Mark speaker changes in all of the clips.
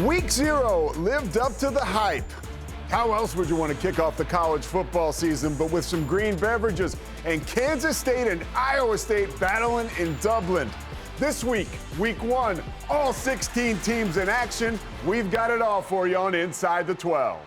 Speaker 1: Week 0 lived up to the hype. How else would you want to kick off the college football season but with some green beverages and Kansas State and Iowa State battling in Dublin? This week, week 1, all 16 teams in action. We've got it all for you on Inside the 12.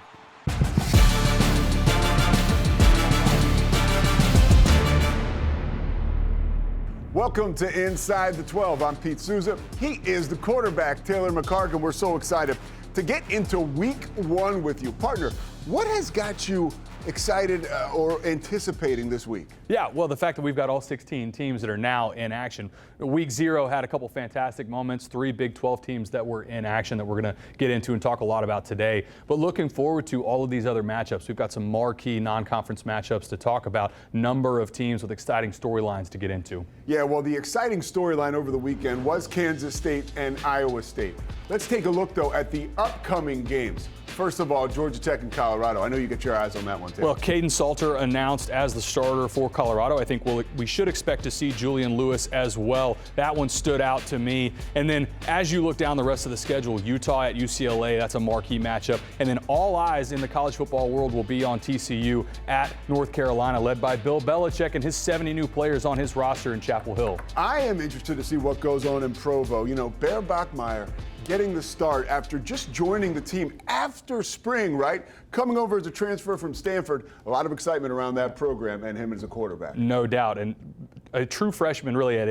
Speaker 1: Welcome to Inside the 12. I'm Pete Souza. He is the quarterback, Taylor McCargan. We're so excited to get into week 1 with you. Partner, what has got you excited or anticipating this week?
Speaker 2: Yeah, well, the fact that we've got all 16 teams that are now in action. Week 0 had a couple fantastic moments, 3 Big 12 teams that were in action that we're going to get into and talk a lot about today. But looking forward to all of these other matchups. We've got some marquee non-conference matchups to talk about, number of teams with exciting storylines to get into.
Speaker 1: Yeah, well, the exciting storyline over the weekend was Kansas State and Iowa State. Let's take a look, though, at the upcoming games. First of all, Georgia Tech and Colorado. I know you get your eyes on that one, too.
Speaker 2: Well, Caden Salter announced as the starter for Colorado. I think we should expect to see Julian Lewis as well. That one stood out to me. And then as you look down the rest of the schedule, Utah at UCLA, that's a marquee matchup. And then all eyes in the college football world will be on TCU at North Carolina, led by Bill Belichick and his 70 new players on his roster in Chapel Hill.
Speaker 1: I am interested to see what goes on in Provo. You know, Bear Bachmeier getting the start after just joining the team after spring, right? Coming over as a transfer from Stanford. A lot of excitement around that program and him as a quarterback.
Speaker 2: No doubt. And a true freshman really at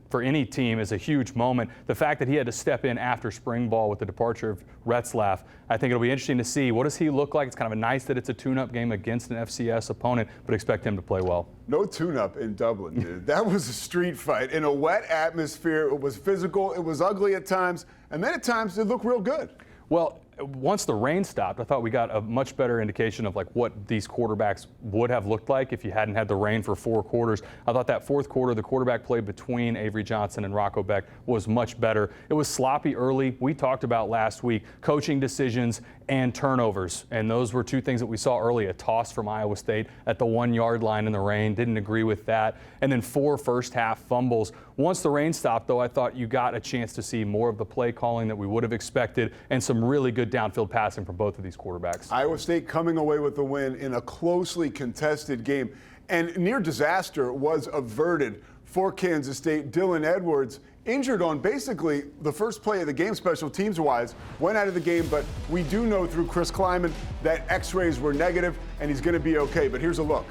Speaker 2: for any team is a huge moment. The fact that he had to step in after spring ball with the departure of Retzlaff, I think it'll be interesting to see. What does he look like? It's kind of nice that it's a tune-up game against an FCS opponent, but expect him to play well.
Speaker 1: No tune-up in Dublin, dude. That was a street fight in a wet atmosphere. It was physical. It was ugly at times. And then at times, it looked real good.
Speaker 2: Well, once the rain stopped, I thought we got a much better indication of like what these quarterbacks would have looked like if you hadn't had the rain for 4 quarters. I thought that 4th quarter, the quarterback play between Avery Johnson and Rocco Becht was much better. It was sloppy early. We talked about last week coaching decisions and turnovers, and those were 2 things that we saw early. A toss from Iowa State at the 1-yard line in the rain, didn't agree with that, and then 4 first-half fumbles. Once the rain stopped, though, I thought you got a chance to see more of the play calling that we would have expected and some really good downfield passing from both of these quarterbacks.
Speaker 1: Iowa State coming away with the win in a closely contested game, and near disaster was averted for Kansas State. Dylan Edwards injured on basically the first play of the game, special teams-wise, went out of the game, but we do know through Chris Kleiman that x-rays were negative, and he's going to be okay. But here's a look.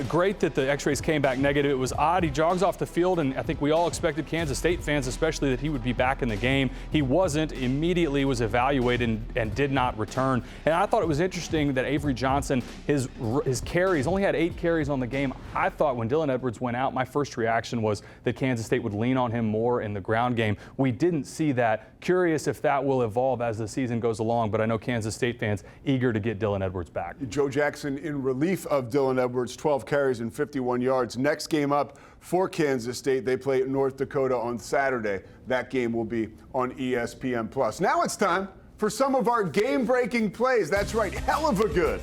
Speaker 2: Great that the x-rays came back negative. It was odd. He jogs off the field, and I think we all expected, Kansas State fans especially, that he would be back in the game. He wasn't. Immediately was evaluated and did not return. And I thought it was interesting that Avery Johnson, his carries, only had 8 carries on the game. I thought when Dylan Edwards went out, my first reaction was that Kansas State would lean on him more in the ground game. We didn't see that. Curious if that will evolve as the season goes along, but I know Kansas State fans eager to get Dylan Edwards back.
Speaker 1: Joe Jackson in relief of Dylan Edwards, 12 carries and 51 yards. Next game up for Kansas State, they play at North Dakota on Saturday. That game will be on ESPN+. Now it's time for some of our game-breaking plays. That's right, hell of a good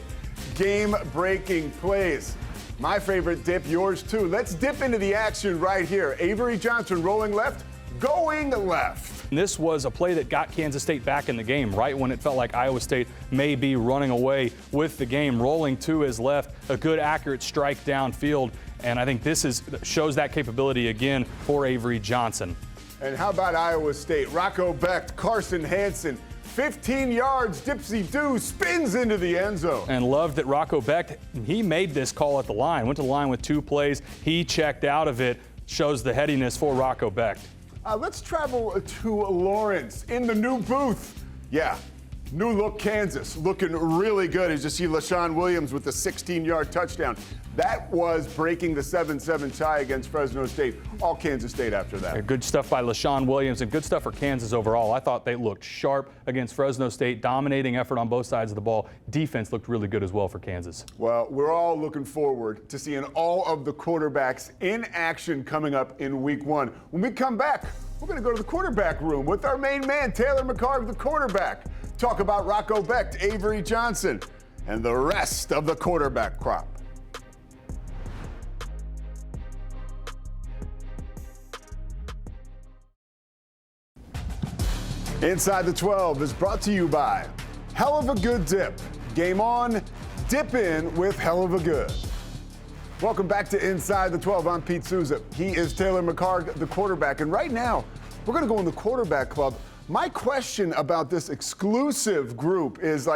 Speaker 1: game-breaking plays. My favorite dip, yours too. Let's dip into the action right here. Avery Johnson rolling left, going left.
Speaker 2: And this was a play that got Kansas State back in the game right when it felt like Iowa State may be running away with the game. Rolling to his left, a good accurate strike downfield, and I think this shows that capability again for Avery Johnson.
Speaker 1: And how about Iowa State? Rocco Becht, Carson Hansen, 15 yards, dipsy-do, spins into the end zone.
Speaker 2: And loved that Rocco Becht, he made this call at the line, went to the line with 2 plays. He checked out of it, shows the headiness for Rocco Becht.
Speaker 1: Let's travel to Lawrence in the new booth. Yeah, new look Kansas, looking really good as you see LaShawn Williams with the 16-yard touchdown. That was breaking the 7-7 tie against Fresno State. All Kansas State after that.
Speaker 2: Good stuff by LaShawn Williams and good stuff for Kansas overall. I thought they looked sharp against Fresno State, dominating effort on both sides of the ball. Defense looked really good as well for Kansas.
Speaker 1: Well, we're all looking forward to seeing all of the quarterbacks in action coming up in week 1. When we come back, we're going to go to the quarterback room with our main man, Taylor McCargan, the quarterback. Talk about Rocco Becht, Avery Johnson, and the rest of the quarterback crop. Inside the 12 is brought to you by Hell of a Good Dip. Game on, dip in with Hell of a Good. Welcome back to Inside the 12. I'm Pete Souza. He is Taylor McCarg, the quarterback. And right now, we're going to go in the quarterback club. My question about this exclusive group is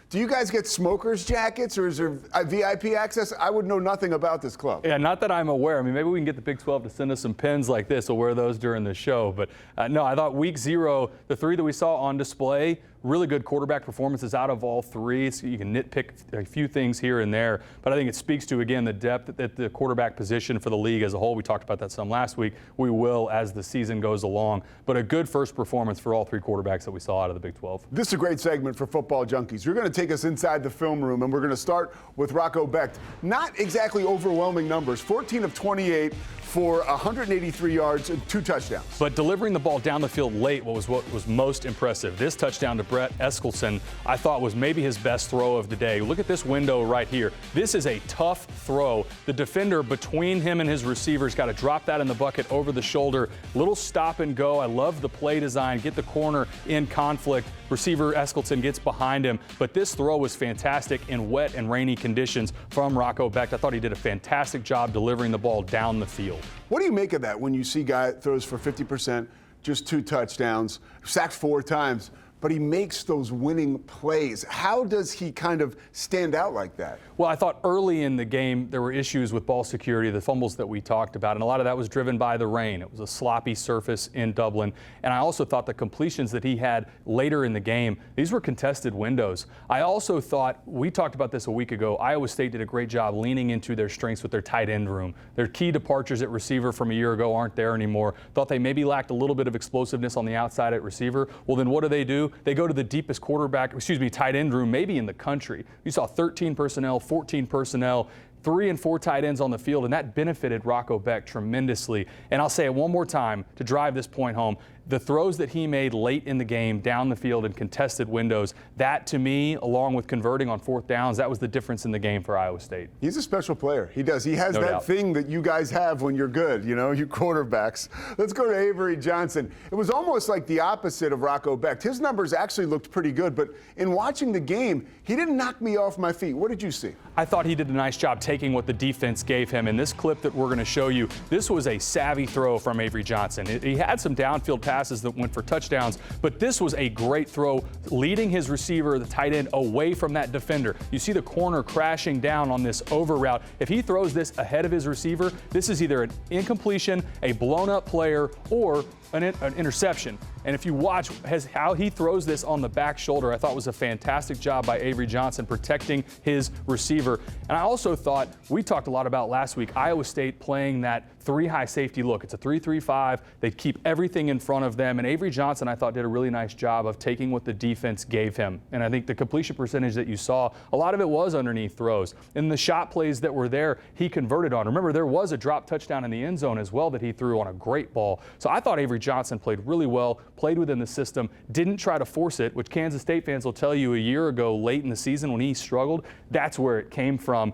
Speaker 1: do you guys get smokers jackets or is there VIP access? I would know nothing about this club.
Speaker 2: Yeah, not that I'm aware. I mean, maybe we can get the Big 12 to send us some pins like this. We'll wear those during the show. But no, I thought week 0, the 3 that we saw on display, really good quarterback performances out of all 3. So you can nitpick a few things here and there. But I think it speaks to, again, the depth at the quarterback position for the league as a whole. We talked about that some last week. We will as the season goes along. But a good first performance for all 3 quarterbacks that we saw out of the Big 12.
Speaker 1: This is a great segment for football junkies. You're going to take us inside the film room, and we're going to start with Rocco Becht. Not exactly overwhelming numbers, 14 of 28 for 183 yards and 2 touchdowns.
Speaker 2: But delivering the ball down the field late what was most impressive. This touchdown to Brett Eskelson, I thought was maybe his best throw of the day. Look at this window right here. This is a tough throw. The defender between him and his receiver's got to drop that in the bucket over the shoulder. Little stop and go. I love the play design. Get the corner in conflict. Receiver Eskelson gets behind him. But this throw was fantastic in wet and rainy conditions from Rocco Becht. I thought he did a fantastic job delivering the ball down the field.
Speaker 1: What do you make of that when you see guy throws for 50%, just 2 touchdowns, sacked 4 times, but he makes those winning plays? How does he kind of stand out like that?
Speaker 2: Well, I thought early in the game there were issues with ball security, the fumbles that we talked about, and a lot of that was driven by the rain. It was a sloppy surface in Dublin. And I also thought the completions that he had later in the game, these were contested windows. I also thought, we talked about this a week ago, Iowa State did a great job leaning into their strengths with their tight end room. Their key departures at receiver from a year ago aren't there anymore. Thought they maybe lacked a little bit of explosiveness on the outside at receiver. Well, then what do? They go to the deepest tight end room maybe in the country. You saw 13 personnel, 14 personnel, 3 and 4 tight ends on the field, and that benefited Rocco Becht tremendously. And I'll say it one more time to drive this point home. The throws that he made late in the game down the field in contested windows, that to me, along with converting on 4th downs, that was the difference in the game for Iowa State.
Speaker 1: He's a special player. He does. He has
Speaker 2: No
Speaker 1: that
Speaker 2: doubt.
Speaker 1: thing that you guys have when you're good, you quarterbacks. Let's go to Avery Johnson. It was almost like the opposite of Rocco Becht. His numbers actually looked pretty good, but in watching the game, he didn't knock me off my feet. What did you see?
Speaker 2: I thought he did a nice job taking what the defense gave him. In this clip that we're going to show you, this was a savvy throw from Avery Johnson. He had some downfield passes that went for touchdowns, but this was a great throw, leading his receiver, the tight end, away from that defender. You see the corner crashing down on this over route. If he throws this ahead of his receiver, this is either an incompletion, a blown up player, or an interception. And if you watch how he throws this on the back shoulder, I thought was a fantastic job by Avery Johnson protecting his receiver. And I also thought, we talked a lot about last week, Iowa State playing that 3 high safety look. It's a 3-3-5. They keep everything in front of them. And Avery Johnson, I thought, did a really nice job of taking what the defense gave him. And I think the completion percentage that you saw, a lot of it was underneath throws. And the shot plays that were there, he converted on. Remember, there was a drop touchdown in the end zone as well that he threw on a great ball. So I thought Avery Johnson played really well, played within the system, didn't try to force it, which Kansas State fans will tell you a year ago, late in the season when he struggled, that's where it came from.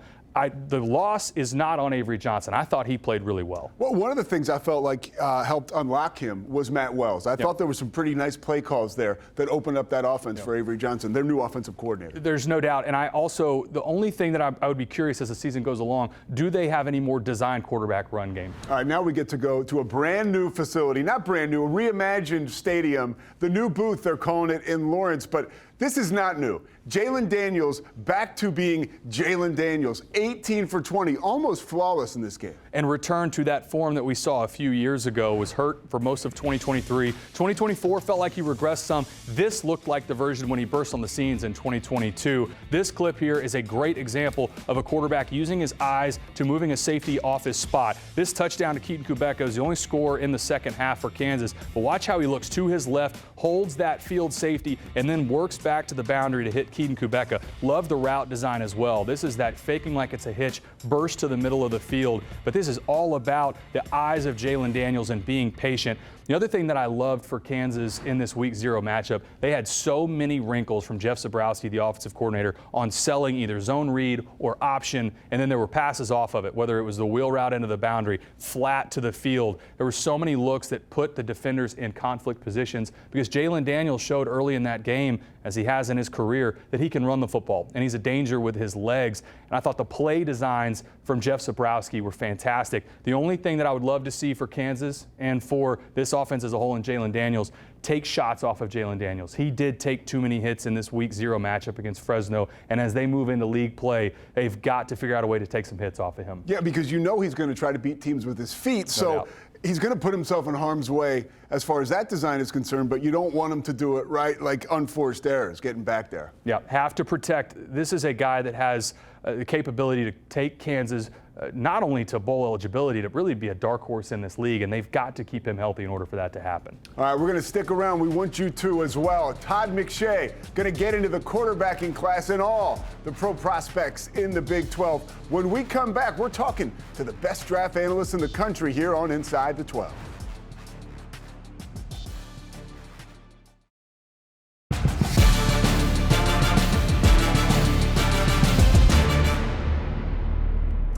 Speaker 2: The loss is not on Avery Johnson. I thought he played really well.
Speaker 1: Well, one of the things I felt like helped unlock him was Matt Wells. I thought there were some pretty nice play calls there that opened up that offense for Avery Johnson, their new offensive coordinator.
Speaker 2: There's no doubt. And I also, the only thing that I would be curious as the season goes along, do they have any more designed quarterback run game?
Speaker 1: All right, now we get to go to a brand new facility, not brand new, a reimagined stadium, the new booth, they're calling it, in Lawrence. But this is not new. Jalen Daniels back to being Jalen Daniels, 18 for 20, almost flawless in this game.
Speaker 2: And returned to that form that we saw a few years ago, was hurt for most of 2023. 2024 felt like he regressed some. This looked like the version when he burst on the scenes in 2022. This clip here is a great example of a quarterback using his eyes to moving a safety off his spot. This touchdown to Keaton Kubeka is the only score in the second half for Kansas. But watch how he looks to his left, holds that field safety, and then works back to the boundary to hit Keaton Kubeka. Love the route design as well. This is that faking like it's a hitch, burst to the middle of the field. But this is all about the eyes of Jalen Daniels and being patient. The other thing that I loved for Kansas in this Week 0 matchup, they had so many wrinkles from Jeff Zabrowski, the offensive coordinator, on selling either zone read or option, and then there were passes off of it, whether it was the wheel route into the boundary, flat to the field. There were so many looks that put the defenders in conflict positions because Jalen Daniels showed early in that game, as he has in his career, that he can run the football, and he's a danger with his legs. And I thought the play designs from Jeff Zabrowski were fantastic. The only thing that I would love to see for Kansas and for this offense as a whole in Jalen Daniels, take shots off of Jalen Daniels. He did take too many hits in this Week 0 matchup against Fresno, and as they move into league play, they've got to figure out a way to take some hits off of him.
Speaker 1: Yeah, because you know he's going to try to beat teams with his feet, so he's going to put himself in harm's way as far as that design is concerned, but you don't want him to do it right, like unforced errors, getting back there.
Speaker 2: Yeah, have to protect. This is a guy that has the capability to take Kansas not only to bowl eligibility, to really be a dark horse in this league, and they've got to keep him healthy in order for that to happen.
Speaker 1: All right, we're going to stick around. We want you to as well. Todd McShay going to get into the quarterbacking class and all the pro prospects in the Big 12. When we come back, we're talking to the best draft analysts in the country here on Inside the 12.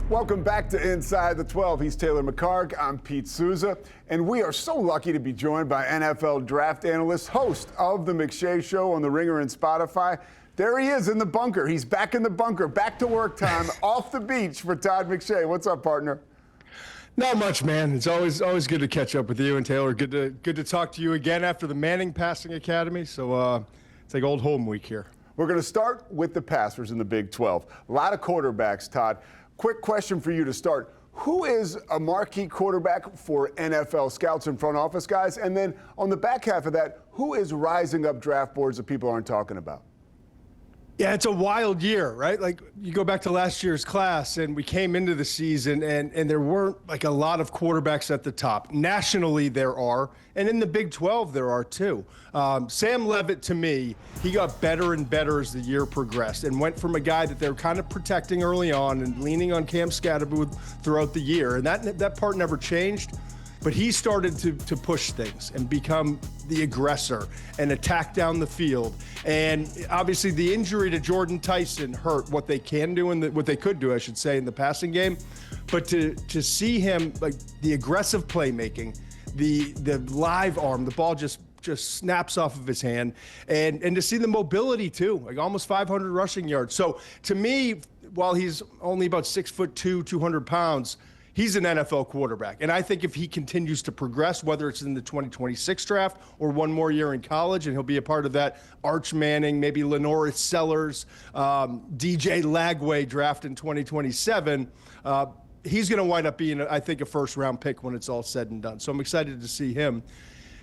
Speaker 1: Welcome back to Inside the 12. He's Taylor McCarg. I'm Pete Souza. And we are so lucky to be joined by NFL draft analyst, host of The McShay Show on The Ringer and Spotify. There he is in the bunker. He's back in the bunker. Back to work time, off the beach for Todd McShay. What's up, partner?
Speaker 3: Not much, man. It's always good to catch up with you and Taylor. Good to talk to you again after the Manning Passing Academy. So it's like old home week here.
Speaker 1: We're going to start with the passers in the Big 12. A lot of quarterbacks, Todd. Quick question for you to start. Who is a marquee quarterback for NFL scouts and front office guys? And then on the back half of that, who is rising up draft boards that people aren't talking about?
Speaker 3: Yeah, it's a wild year, right? Like you go back to last year's class and we came into the season and there weren't like a lot of quarterbacks at the top. Nationally there are, and in the Big 12 there are too. Sam Leavitt, to me, he got better and better as the year progressed and went from a guy that they were kind of protecting early on and leaning on Cam Scatterboo throughout the year. And that part never changed. But he started to push things and become the aggressor and attack down the field. And obviously the injury to Jordan Tyson hurt what they can do and what they could do, I should say, in the passing game. But to see him, like the aggressive playmaking, the live arm, the ball just snaps off of his hand, and to see the mobility too, like almost 500 rushing yards. So to me, while he's only about 6'2", 200 pounds, he's an NFL quarterback. And I think if he continues to progress, whether it's in the 2026 draft or one more year in college, and he'll be a part of that Arch Manning, maybe Lenoris Sellers, DJ Lagway draft in 2027, he's going to wind up being, I think, a first-round pick when it's all said and done. So I'm excited to see him.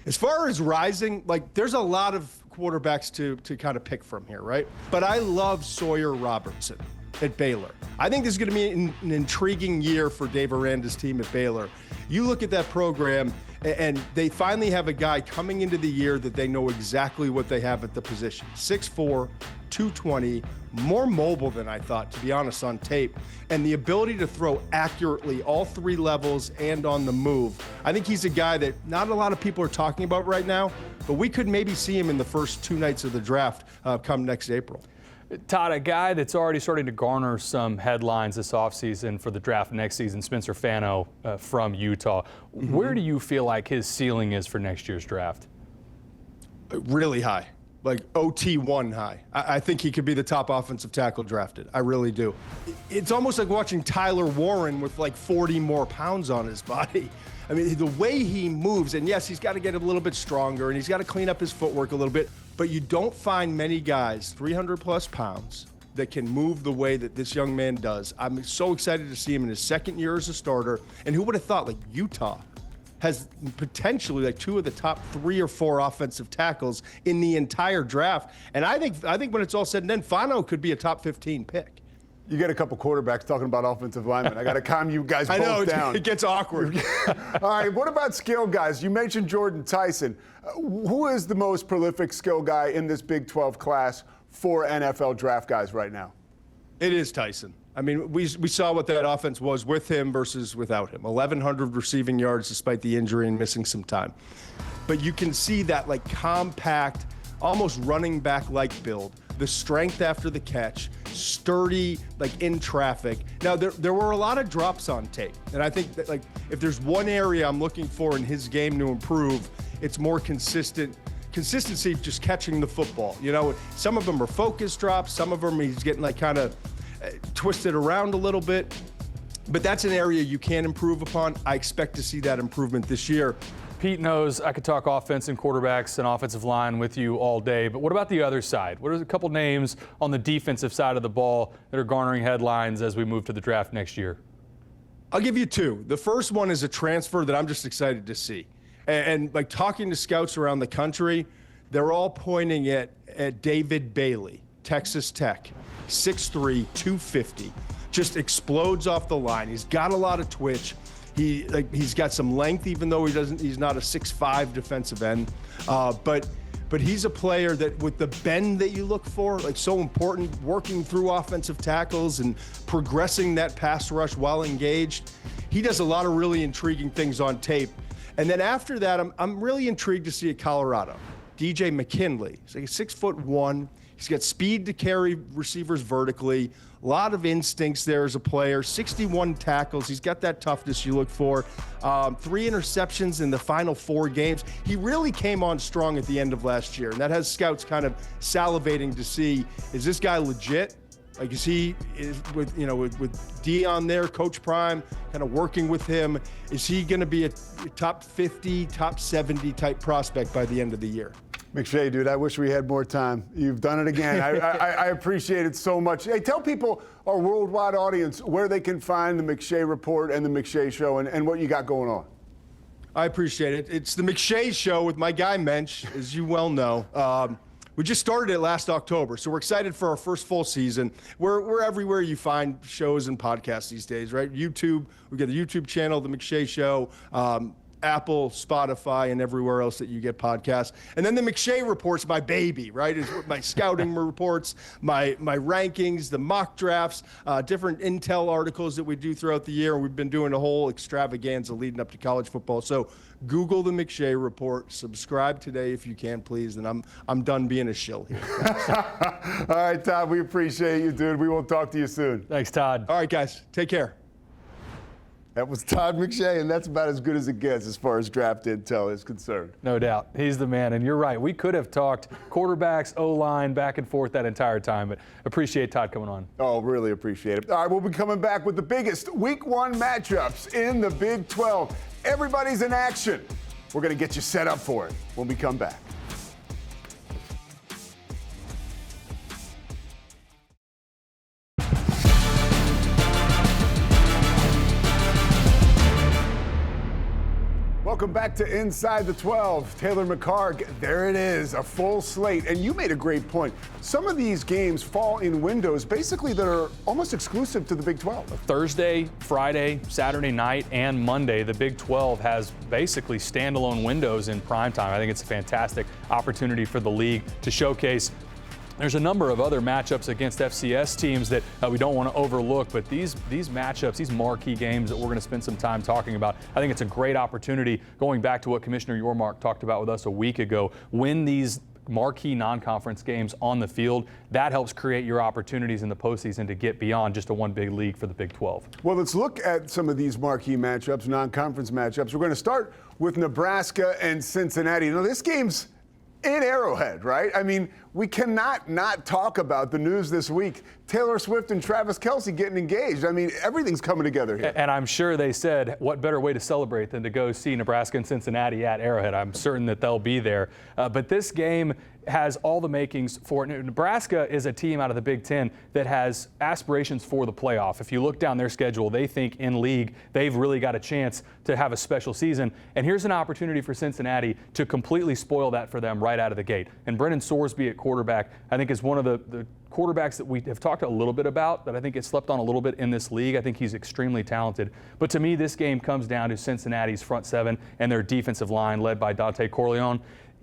Speaker 3: As far as rising, like there's a lot of quarterbacks to kind of pick from here, right? But I love Sawyer Robertson at Baylor. I think this is going to be an intriguing year for Dave Aranda's team at Baylor. You look at that program, and they finally have a guy coming into the year that they know exactly what they have at the position. 6'4", 220, more mobile than I thought, to be honest, on tape, and the ability to throw accurately all three levels and on the move. I think he's a guy that not a lot of people are talking about right now, but we could maybe see him in the first 2 nights of the draft come next April.
Speaker 2: Todd, a guy that's already starting to garner some headlines this offseason for the draft next season, Spencer Fano from Utah. Mm-hmm. Where do you feel like his ceiling is for next year's draft?
Speaker 3: Really high, like OT1 high. I think he could be the top offensive tackle drafted. I really do. It's almost like watching Tyler Warren with like 40 more pounds on his body. I mean, the way he moves, and yes, he's got to get a little bit stronger and he's got to clean up his footwork a little bit, but you don't find many guys 300 plus pounds that can move the way that this young man does. I'm so excited to see him in his second year as a starter. And who would have thought, like Utah has potentially like 2 of the top 3 or 4 offensive tackles in the entire draft. And I think when it's all said and done, Fano could be a top 15 pick.
Speaker 1: You get a couple quarterbacks talking about offensive linemen. I got to calm you guys both down.
Speaker 3: It gets awkward.
Speaker 1: All right, what about skill guys? You mentioned Jordan Tyson. Who is the most prolific skill guy in this Big 12 class for NFL draft guys right now?
Speaker 3: It is Tyson. I mean, we saw what that offense was with him versus without him. 1,100 receiving yards despite the injury and missing some time. But you can see that like compact, almost running back-like build, the strength after the catch, sturdy, like in traffic. Now, there were a lot of drops on tape. And I think that like if there's one area I'm looking for in his game to improve, it's more consistency just catching the football. You know, some of them are focus drops, some of them he's getting like kind of twisted around a little bit, but that's an area you can improve upon. I expect to see that improvement this year.
Speaker 2: Pete knows I could talk offense and quarterbacks and offensive line with you all day, but what about the other side? What are a couple names on the defensive side of the ball that are garnering headlines as we move to the draft next year?
Speaker 3: I'll give you two. The first one is a transfer that I'm just excited to see. And like talking to scouts around the country, they're all pointing at David Bailey, Texas Tech. 6'3", 250, just explodes off the line. He's got a lot of twitch. He's got some length, even though he's not a 6'5" defensive end. But he's a player that with the bend that you look for, like so important, working through offensive tackles and progressing that pass rush while engaged. He does a lot of really intriguing things on tape. And then after that, I'm really intrigued to see at Colorado. DJ McKinley. He's like 6'1". He's got speed to carry receivers vertically. A lot of instincts there as a player. 61 tackles. He's got that toughness you look for. 3 interceptions in the final 4 games. He really came on strong at the end of last year, and that has scouts kind of salivating to see, is this guy legit? Like, is he with Dion there, Coach Prime, kind of working with him? Is he going to be a top 50, top 70 type prospect by the end of the year?
Speaker 1: McShay, dude, I wish we had more time. You've done it again. I appreciate it so much. Hey, tell people, our worldwide audience, where they can find the McShay Report and the McShay Show and what you got going on.
Speaker 3: I appreciate it. It's the McShay Show with my guy Mensch, as you well know. We just started it last October, so we're excited for our first full season. We're everywhere you find shows and podcasts these days, right? YouTube, we got a YouTube channel, The McShay Show, Apple, Spotify, and everywhere else that you get podcasts. And then the McShay Report's my baby, right? Is my scouting reports, my rankings, the mock drafts, different intel articles that we do throughout the year. We've been doing a whole extravaganza leading up to college football. So Google the McShay Report. Subscribe today if you can, please. And I'm done being a shill here.
Speaker 1: All right, Todd, we appreciate you, dude. We will talk to you soon.
Speaker 2: Thanks, Todd.
Speaker 3: All right, guys. Take care.
Speaker 1: That was Todd McShay, and that's about as good as it gets as far as draft intel is concerned.
Speaker 2: No doubt. He's the man. And you're right. We could have talked quarterbacks, O-line, back and forth that entire time, but appreciate Todd coming on.
Speaker 1: Oh, really appreciate it. All right, we'll be coming back with the biggest Week 1 matchups in the Big 12. Everybody's in action. We're going to get you set up for it when we come back. Welcome back to Inside the 12. Taylor McHargue, there it is, a full slate. And you made a great point. Some of these games fall in windows basically that are almost exclusive to the Big 12.
Speaker 2: Thursday, Friday, Saturday night, and Monday, the Big 12 has basically standalone windows in primetime. I think it's a fantastic opportunity for the league to showcase. There's a number of other matchups against FCS teams that we don't want to overlook, but these matchups, these marquee games that we're going to spend some time talking about, I think it's a great opportunity, going back to what Commissioner Yormark talked about with us a week ago. Win these marquee non-conference games on the field. That helps create your opportunities in the postseason to get beyond just a one big league for the Big 12.
Speaker 1: Well, let's look at some of these marquee matchups, non-conference matchups. We're going to start with Nebraska and Cincinnati. Now, this game's in Arrowhead, right? I mean, we cannot not talk about the news this week. Taylor Swift and Travis Kelce getting engaged. I mean, everything's coming together here.
Speaker 2: And I'm sure they said, what better way to celebrate than to go see Nebraska and Cincinnati at Arrowhead. I'm certain that they'll be there. But this game has all the makings for it. Nebraska is a team out of the Big Ten that has aspirations for the playoff. If you look down their schedule, they think in league they've really got a chance to have a special season. And here's an opportunity for Cincinnati to completely spoil that for them right out of the gate. And Brennan Sorsby at quarterback, I think, is one of the quarterbacks that we have talked a little bit about that I think gets slept on a little bit in this league. I think he's extremely talented. But to me, this game comes down to Cincinnati's front seven and their defensive line led by Dante Corleone.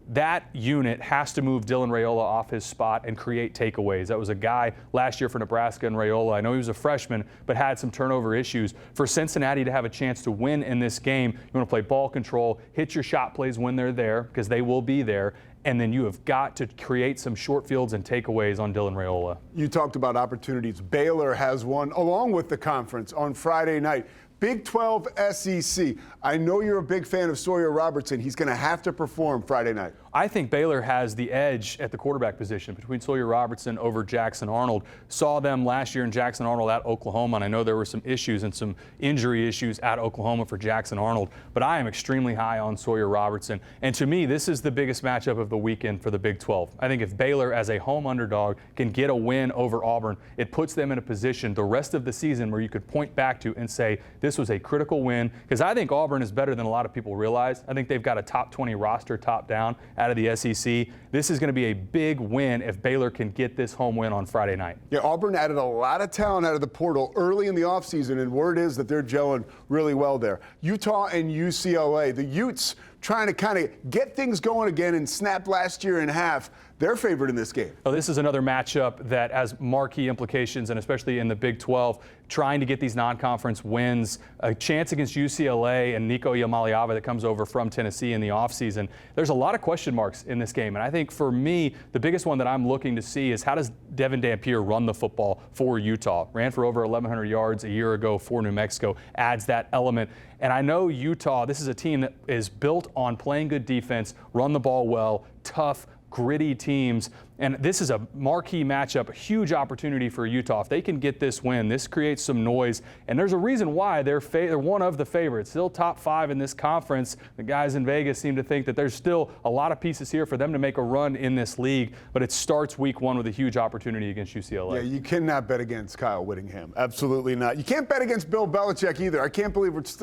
Speaker 2: that unit has to move Dylan Raiola off his spot and create takeaways. That was a guy last year for Nebraska and Raiola. I know he was a freshman, but had some turnover issues. For Cincinnati to have a chance to win in this game, you want to play ball control, hit your shot plays when they're there, because they will be there, and then you have got to create some short fields and takeaways on Dylan Raiola.
Speaker 1: You talked about opportunities. Baylor has one along with the conference on Friday night. Big 12 SEC. I know you're a big fan of Sawyer Robertson. He's going to have to perform Friday night.
Speaker 2: I think Baylor has the edge at the quarterback position between Sawyer Robertson over Jackson Arnold. Saw them last year in Jackson Arnold at Oklahoma, and I know there were some issues and some injury issues at Oklahoma for Jackson Arnold, but I am extremely high on Sawyer Robertson. And to me, this is the biggest matchup of the weekend for the Big 12. I think if Baylor, as a home underdog, can get a win over Auburn, it puts them in a position the rest of the season where you could point back to and say, this was a critical win, because I think Auburn is better than a lot of people realize. I think they've got a top 20 roster, top down, out of the SEC. This is going to be a big win if Baylor can get this home win on Friday night.
Speaker 1: Yeah, Auburn added a lot of talent out of the portal early in the offseason, and word is that they're gelling really well there. Utah and UCLA, the Utes trying to kind of get things going again and snap last year in half. They're favored in this game.
Speaker 2: Oh, this is another matchup that has marquee implications, and especially in the Big 12, trying to get these non-conference wins, a chance against UCLA and Nico Iamaleava that comes over from Tennessee in the offseason. There's a lot of question marks in this game, and I think for me, the biggest one that I'm looking to see is how does Devin Dampier run the football for Utah? Ran for over 1,100 yards a year ago for New Mexico, adds that element. And I know Utah, this is a team that is built on playing good defense, run the ball well, tough, gritty teams. And this is a marquee matchup, a huge opportunity for Utah. If they can get this win, this creates some noise. And there's a reason why they're one of the favorites, still top 5 in this conference. The guys in Vegas seem to think that there's still a lot of pieces here for them to make a run in this league. But it starts week 1 with a huge opportunity against UCLA.
Speaker 1: Yeah, you cannot bet against Kyle Whittingham. Absolutely not. You can't bet against Bill Belichick either.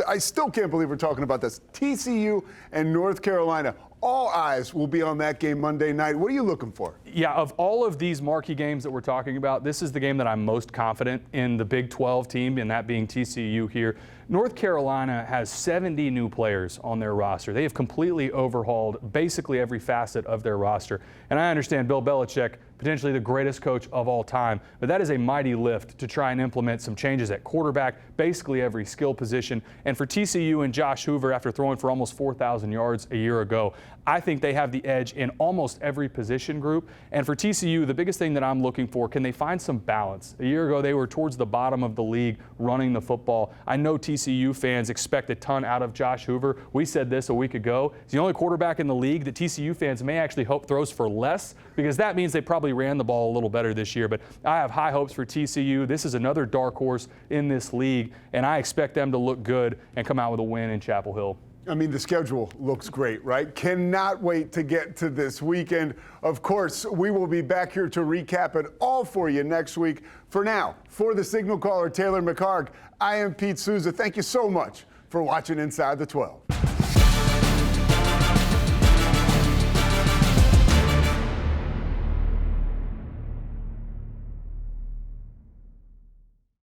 Speaker 1: I still can't believe we're talking about this. TCU and North Carolina. All eyes will be on that game Monday night. What are you looking for?
Speaker 2: Yeah, of all of these marquee games that we're talking about, this is the game that I'm most confident in the Big 12 team, and that being TCU here. North Carolina has 70 new players on their roster. They have completely overhauled basically every facet of their roster. And I understand Bill Belichick, potentially the greatest coach of all time, but that is a mighty lift to try and implement some changes at quarterback, basically every skill position. And for TCU and Josh Hoover, after throwing for almost 4,000 yards a year ago, I think they have the edge in almost every position group. And for TCU, the biggest thing that I'm looking for, can they find some balance? A year ago, they were towards the bottom of the league running the football. I know TCU fans expect a ton out of Josh Hoover. We said this a week ago. He's the only quarterback in the league that TCU fans may actually hope throws for less, because that means they probably ran the ball a little better this year. But I have high hopes for TCU. This is another dark horse in this league, and I expect them to look good and come out with a win in Chapel Hill.
Speaker 1: I mean, the schedule looks great, right? Cannot wait to get to this weekend. Of course, we will be back here to recap it all for you next week. For now, for the signal caller, Taylor McHarg, I am Pete Souza. Thank you so much for watching Inside the 12.